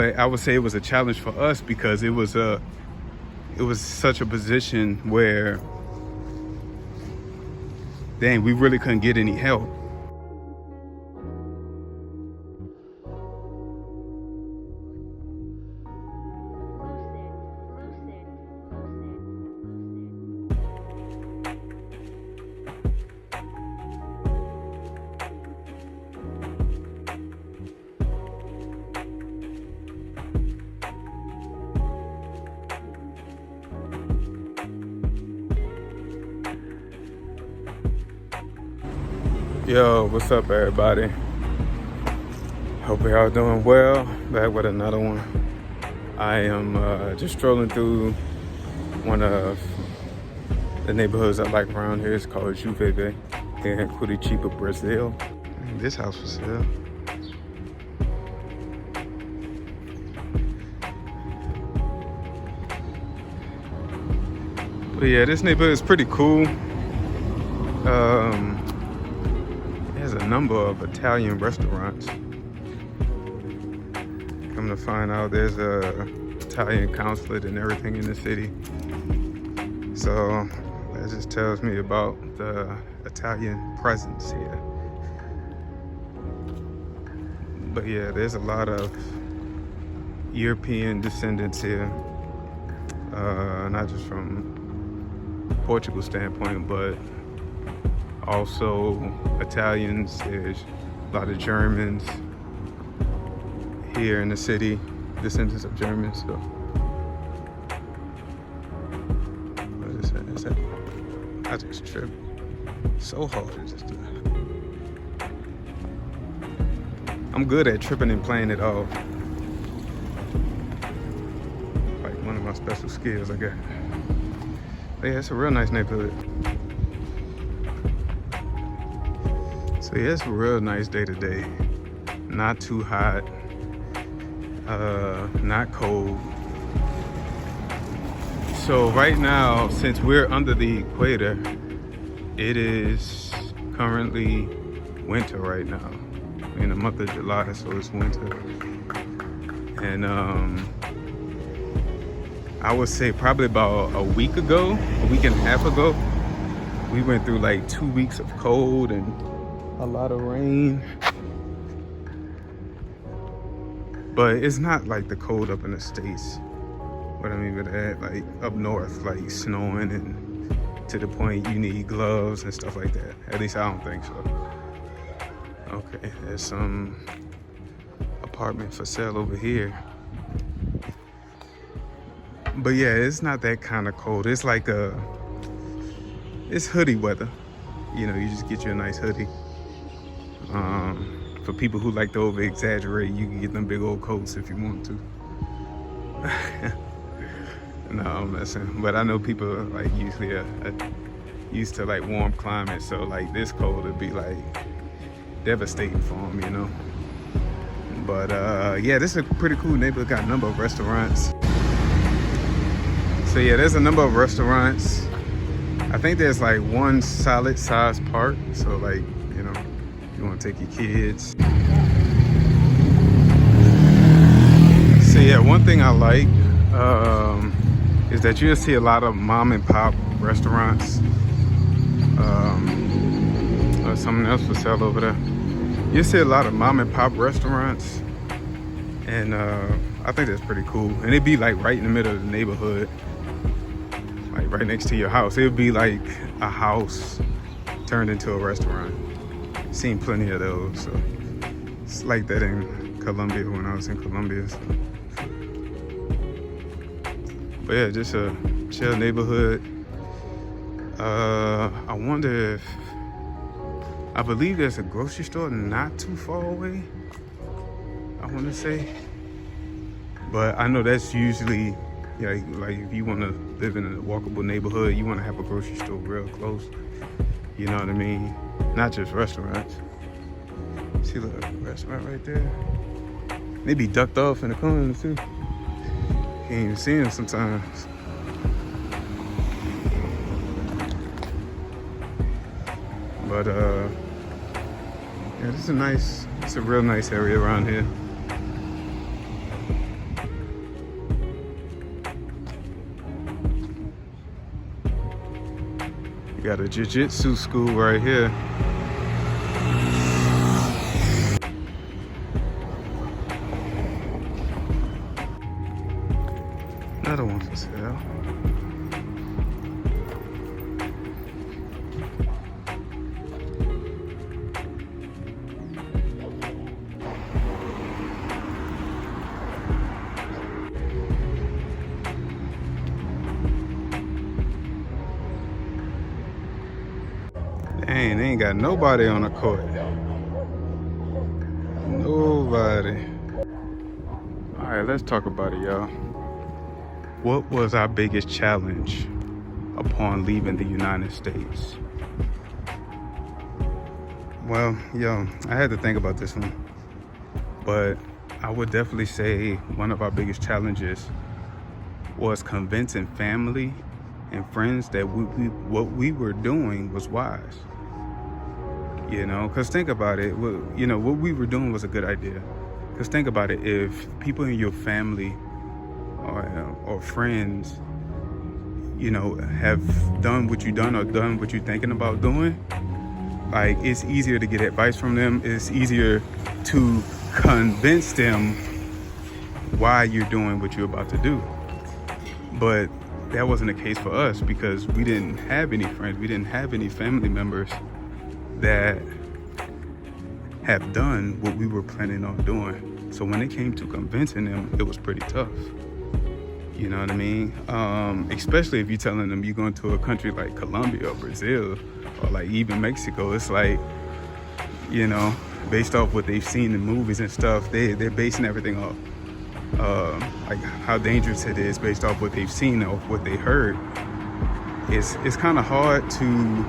I would say it was a challenge for us because it was such a position where, dang, we really couldn't get any help. Yo, what's up, everybody? Hope y'all doing well. Back with another one. I am just strolling through one of the neighborhoods I like around here. It's called EUA here in Curitiba, Brazil. This house for sale. But yeah, this neighborhood is pretty cool. There's a number of Italian restaurants. Come to find out, there's a Italian consulate and everything in the city. So that just tells me about the Italian presence here. But yeah, there's a lot of European descendants here, not just from Portugal standpoint, but also Italians. There's a lot of Germans here in the city, descendants of Germans. So what is that? I just tripped so hard. I'm good at tripping and playing it off. Like one of my special skills, I guess. But yeah, it's a real nice neighborhood. So yeah, it's a real nice day today. Not too hot, not cold. So right now, since we're under the equator, it is currently winter right now. In the month of July, so it's winter. And I would say probably about a week and a half ago, we went through like 2 weeks of cold and a lot of rain. But it's not like the cold up in the States. What I mean by that, like up north, like snowing and to the point you need gloves and stuff like that. At least I don't think so. Okay, there's some apartment for sale over here. But yeah, it's not that kind of cold. It's like it's hoodie weather. You know, you just get you a nice hoodie. For people who like to over exaggerate, you can get them big old coats if you want to. No, I'm messing. But I know people like usually are used to like warm climates, so like this cold would be like devastating for them, you know. But yeah, this is a pretty cool neighborhood. Got a number of restaurants. So yeah, there's a number of restaurants. I think there's like one solid size park. So like, you know, you want to take your kids. So yeah, one thing I like is that you'll see a lot of mom and pop restaurants. Something else for sale over there. You see a lot of mom and pop restaurants, and I think that's pretty cool. And it'd be like right in the middle of the neighborhood, like right next to your house. It'd be like a house turned into a restaurant. Seen plenty of those. So it's like that in Colombia when I was in Colombia. So. But yeah, just a chill neighborhood. I wonder if, I believe there's a grocery store not too far away, I want to say. But I know that's usually, like if you want to live in a walkable neighborhood, you want to have a grocery store real close. You know what I mean? Not just restaurants. See, look, restaurant right there. They be ducked off in the corners too. Can't even see them sometimes. But yeah, it's a real nice area around here. You got a jiu-jitsu school right here. Another one for sale. Dang, they ain't got nobody on the court. Nobody. All right, let's talk about it, y'all. What was our biggest challenge upon leaving the United States? Well, yo, I had to think about this one, but I would definitely say one of our biggest challenges was convincing family and friends that what we were doing was wise. You know, because think about it, you know, what we were doing was a good idea. Because think about it, if people in your family or friends, you know, have done what you've done or done what you're thinking about doing, like, it's easier to get advice from them. It's easier to convince them why you're doing what you're about to do. But that wasn't the case for us because we didn't have any friends. We didn't have any family members that have done what we were planning on doing. So when it came to convincing them, it was pretty tough. You know what I mean? Especially if you're telling them you're going to a country like Colombia or Brazil or like even Mexico. It's like, you know, based off what they've seen in movies and stuff, they're basing everything off like how dangerous it is based off what they've seen or what they heard. It's kind of hard to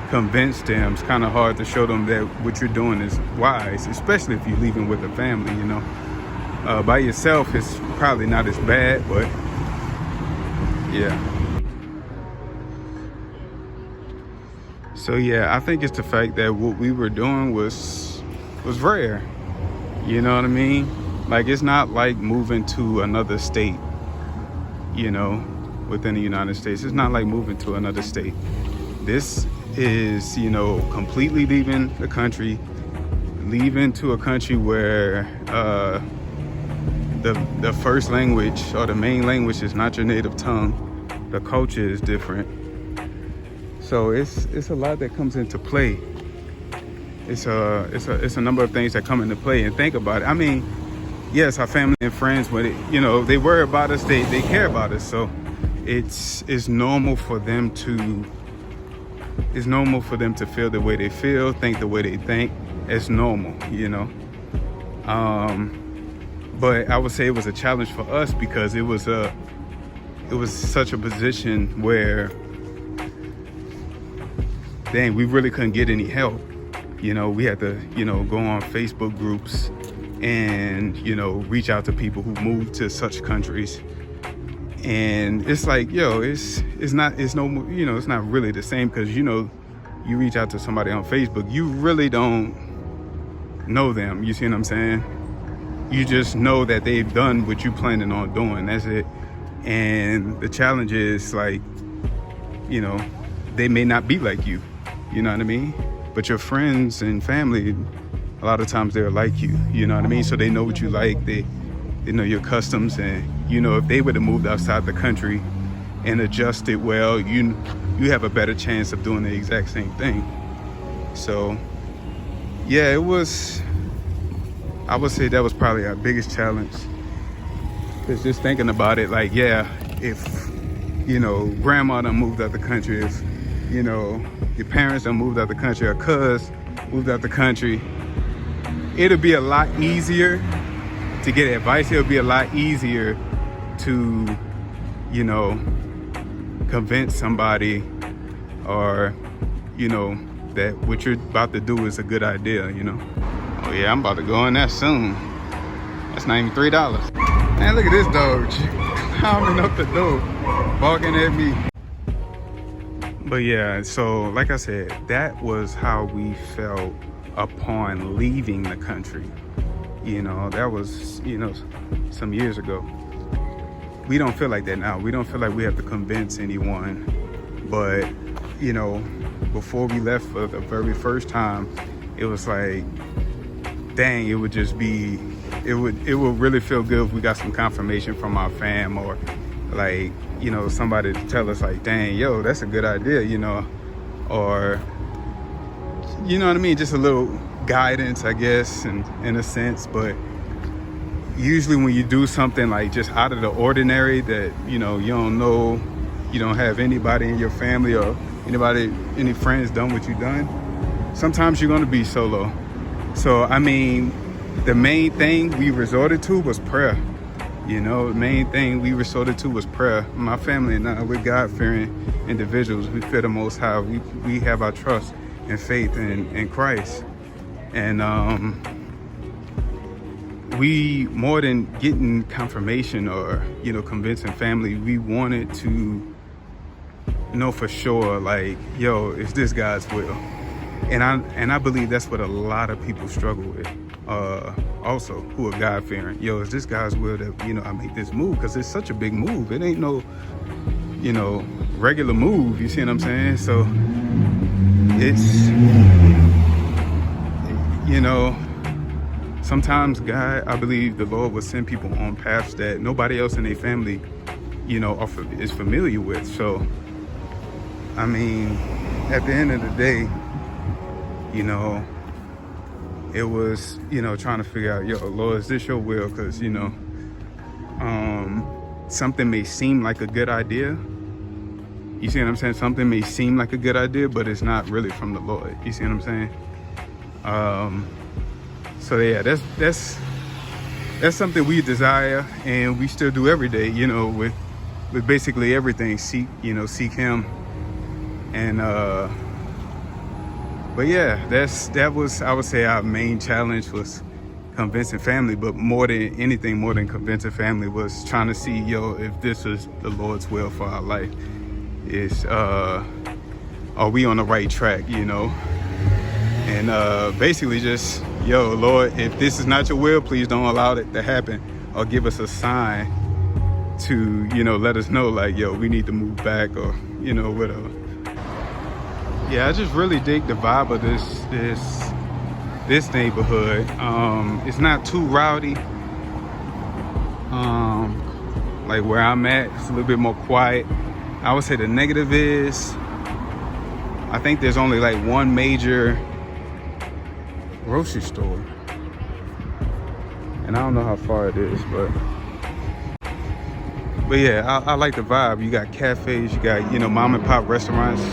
convince them. It's kind of hard to show them that what you're doing is wise, especially if you're leaving with a family, you know. By yourself, it's probably not as bad, but yeah. So yeah, I think it's the fact that what we were doing was rare. You know what I mean? Like, it's not like moving to another state, you know, within the United States. It's not like moving to another state. This is, you know, completely leaving the country, leaving to a country where the first language or the main language is not your native tongue. The culture is different. So it's a lot that comes into play. It's a number of things that come into play. And think about it. I mean, yes, our family and friends, but you know, they worry about us. They care about us. So it's normal for them to feel the way they feel, think the way they think. It's normal, you know. But I would say it was a challenge for us because it was such a position where, dang, we really couldn't get any help. You know, we had to, you know, go on Facebook groups and, you know, reach out to people who moved to such countries. And it's like, yo, it's not really the same because, you know, you reach out to somebody on Facebook, you really don't know them. You see what I'm saying? You just know that they've done what you planning on doing. That's it. And the challenge is, like, you know, they may not be like you. You know what I mean? But your friends and family, a lot of times they're like you. You know what I mean? So they know what you like. They know your customs. And, you know, if they would have moved outside the country and adjusted well, you have a better chance of doing the exact same thing. So, yeah, I would say that was probably our biggest challenge. It's just thinking about it, like, yeah, if, you know, grandma done moved out the country, if, you know, your parents done moved out the country, or cuz moved out the country, it'll be a lot easier to get advice. It'll be a lot easier to, you know, convince somebody, or, you know, that what you're about to do is a good idea, you know. Oh yeah, I'm about to go in there soon. That's not even $3. Man, look at this dog climbing up the door, barking at me. But yeah, so like I said, that was how we felt upon leaving the country. You know, that was, you know, some years ago. We don't feel like that now. We don't feel like we have to convince anyone. But you know, before we left for the very first time, it was like, dang, it would just be, it would really feel good if we got some confirmation from our fam, or like, you know, somebody to tell us like, dang, yo, that's a good idea, you know, or, you know what I mean, just a little guidance, I guess, in a sense. But usually when you do something like just out of the ordinary that, you know, you don't know, you don't have anybody in your family or any friends done what you done, sometimes you're going to be solo. So I mean, the main thing we resorted to was prayer. You know, the main thing we resorted to was prayer. My family and I, we're God-fearing individuals. We fear the Most High. We have our trust and faith in Christ. And we, more than getting confirmation or, you know, convincing family, we wanted to know for sure, like, yo, is this God's will? And I believe that's what a lot of people struggle with, also, who are God-fearing. Yo, is this God's will that, you know, I make this move? Because it's such a big move. It ain't no, you know, regular move. You see what I'm saying? So it's, you know, sometimes God, I believe the Lord will send people on paths that nobody else in their family, you know, is familiar with. So, I mean, at the end of the day, you know, it was, you know, trying to figure out, yo, Lord, is this your will? Because, you know, something may seem like a good idea. You see what I'm saying? Something may seem like a good idea, but it's not really from the Lord. You see what I'm saying? So yeah, that's something we desire, and we still do every day, you know, with basically everything. Seek Him. And but yeah, that was, I would say, our main challenge was convincing family. But more than anything, more than convincing family, was trying to see, yo, if this is the Lord's will for our life. Is are we on the right track, you know? And basically just, yo, Lord, if this is not your will, please don't allow it to happen, or give us a sign to, you know, let us know, like, yo, we need to move back, or, you know, whatever. Yeah, I just really dig the vibe of this neighborhood. It's not too rowdy. Like where I'm at, it's a little bit more quiet. I would say the negative is, I think there's only like one major grocery store, and I don't know how far it is, but yeah, I like the vibe. You got cafes, you got, you know, mom and pop restaurants.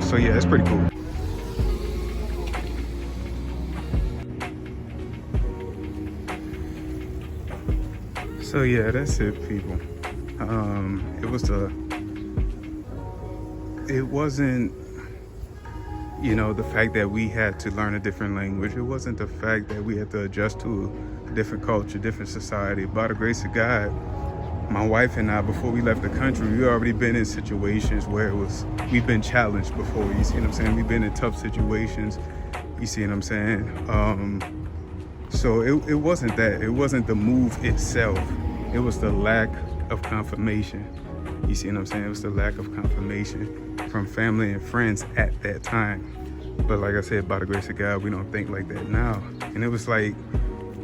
So yeah, it's pretty cool. So yeah, that's it, people. It wasn't, you know, the fact that we had to learn a different language. It wasn't the fact that we had to adjust to a different culture, different society. By the grace of God, my wife and I, before we left the country, we already been in situations where we've been challenged before. You see what I'm saying? We've been in tough situations. You see what I'm saying? So it wasn't that. It wasn't the move itself. It was the lack of confirmation. You see what I'm saying? It was the lack of confirmation from family and friends at that time. But like I said, by the grace of God, we don't think like that now. And it was like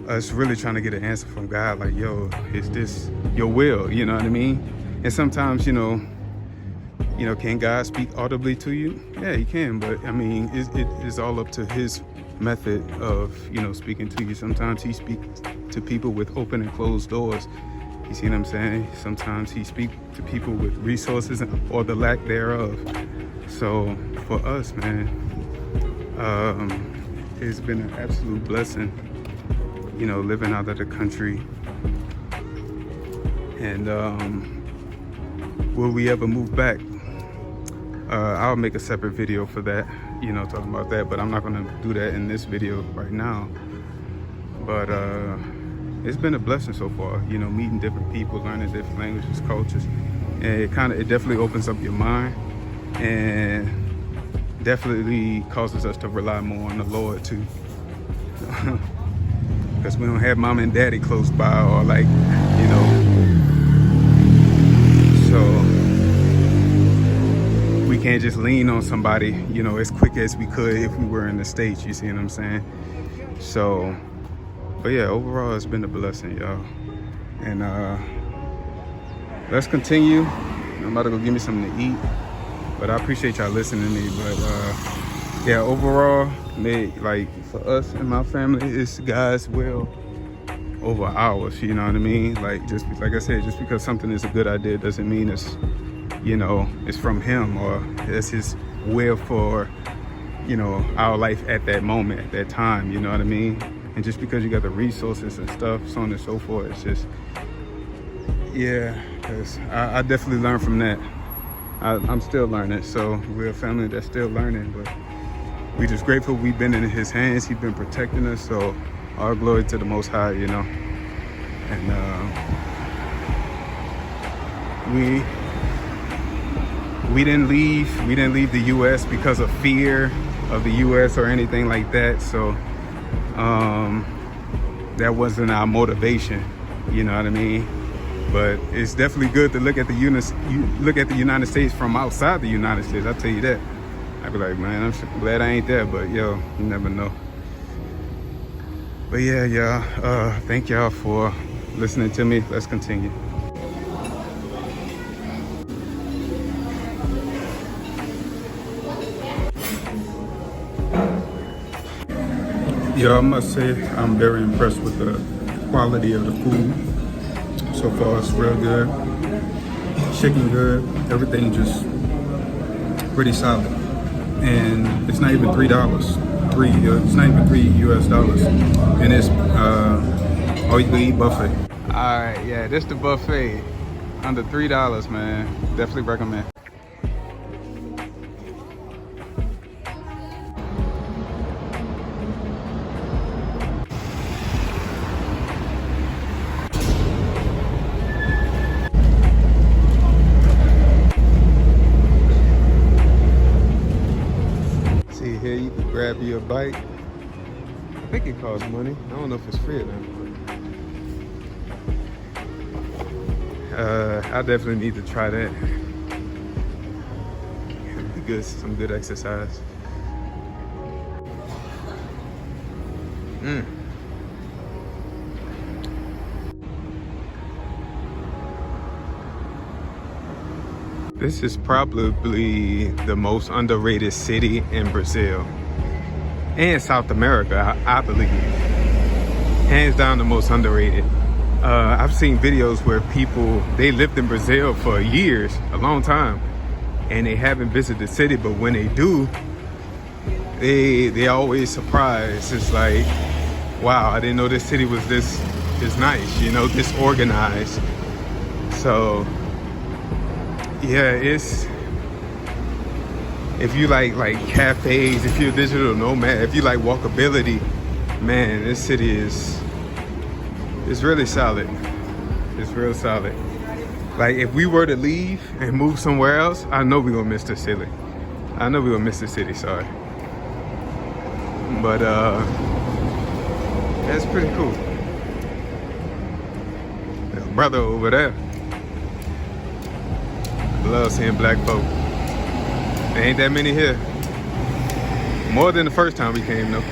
us really trying to get an answer from God, like, yo, is this your will? You know what I mean? And sometimes, you know, can God speak audibly to you? Yeah, he can. But I mean, it is all up to his method of, you know, speaking to you. Sometimes he speaks to people with open and closed doors. You see what I'm saying? Sometimes he speaks to people with resources or the lack thereof. So for us, man, it's been an absolute blessing, you know, living out of the country. And will we ever move back? I'll make a separate video for that, you know, talking about that, but I'm not gonna do that in this video right now. But it's been a blessing so far, you know, meeting different people, learning different languages, cultures, and it definitely opens up your mind, and definitely causes us to rely more on the Lord too. Because we don't have mom and daddy close by, or like, you know, so we can't just lean on somebody, you know, as quick as we could if we were in the States, you see what I'm saying? So, but yeah, overall it's been a blessing, y'all. And let's continue. I'm about to go get me something to eat, but I appreciate y'all listening to me. But yeah, overall, like for us and my family, it's God's will over ours, you know what I mean? Like, just like I said, just because something is a good idea doesn't mean it's, you know, it's from him or it's his will for, you know, our life at that moment, at that time, you know what I mean? And just because you got the resources and stuff, so on and so forth, it's just, yeah, because I definitely learned from that. I'm still learning, so we're a family that's still learning, but we just grateful we've been in his hands. He's been protecting us, so all glory to the Most High, you know. And we didn't leave the U.S. because of fear of the U.S. or anything like that. So that wasn't our motivation, you know what I mean? But it's definitely good to look at the United States from outside the United States. I'll tell you that. I'd be like, man, I'm glad I ain't there, but yo, you never know. But yeah, y'all, thank y'all for listening to me. Let's continue. Yeah, I must say I'm very impressed with the quality of the food. So far, it's real good. Chicken good. Everything just pretty solid. And it's not even $3. It's not even $3 US. And it's all you can eat buffet. All right, yeah, this the buffet. Under $3, man. Definitely recommend. See here, you can grab you a bite. I think it costs money. I don't know if it's free or not. I definitely need to try that. It'd be good, some good exercise. This is probably the most underrated city in Brazil and South America, I believe. Hands down the most underrated. I've seen videos where people, they lived in Brazil for years, a long time, and they haven't visited the city, but when they do, they always surprised. It's like, wow, I didn't know this city was this nice, you know, this organized. So yeah, it's, if you like cafes, if you're a digital nomad, if you like walkability, man, this city is really solid. It's real solid. Like, if we were to leave and move somewhere else, I know we're gonna miss the city. I know we're gonna miss the city, sorry. But that's pretty cool. There's a brother over there. I love seeing black folk. There ain't that many here. More than the first time we came though.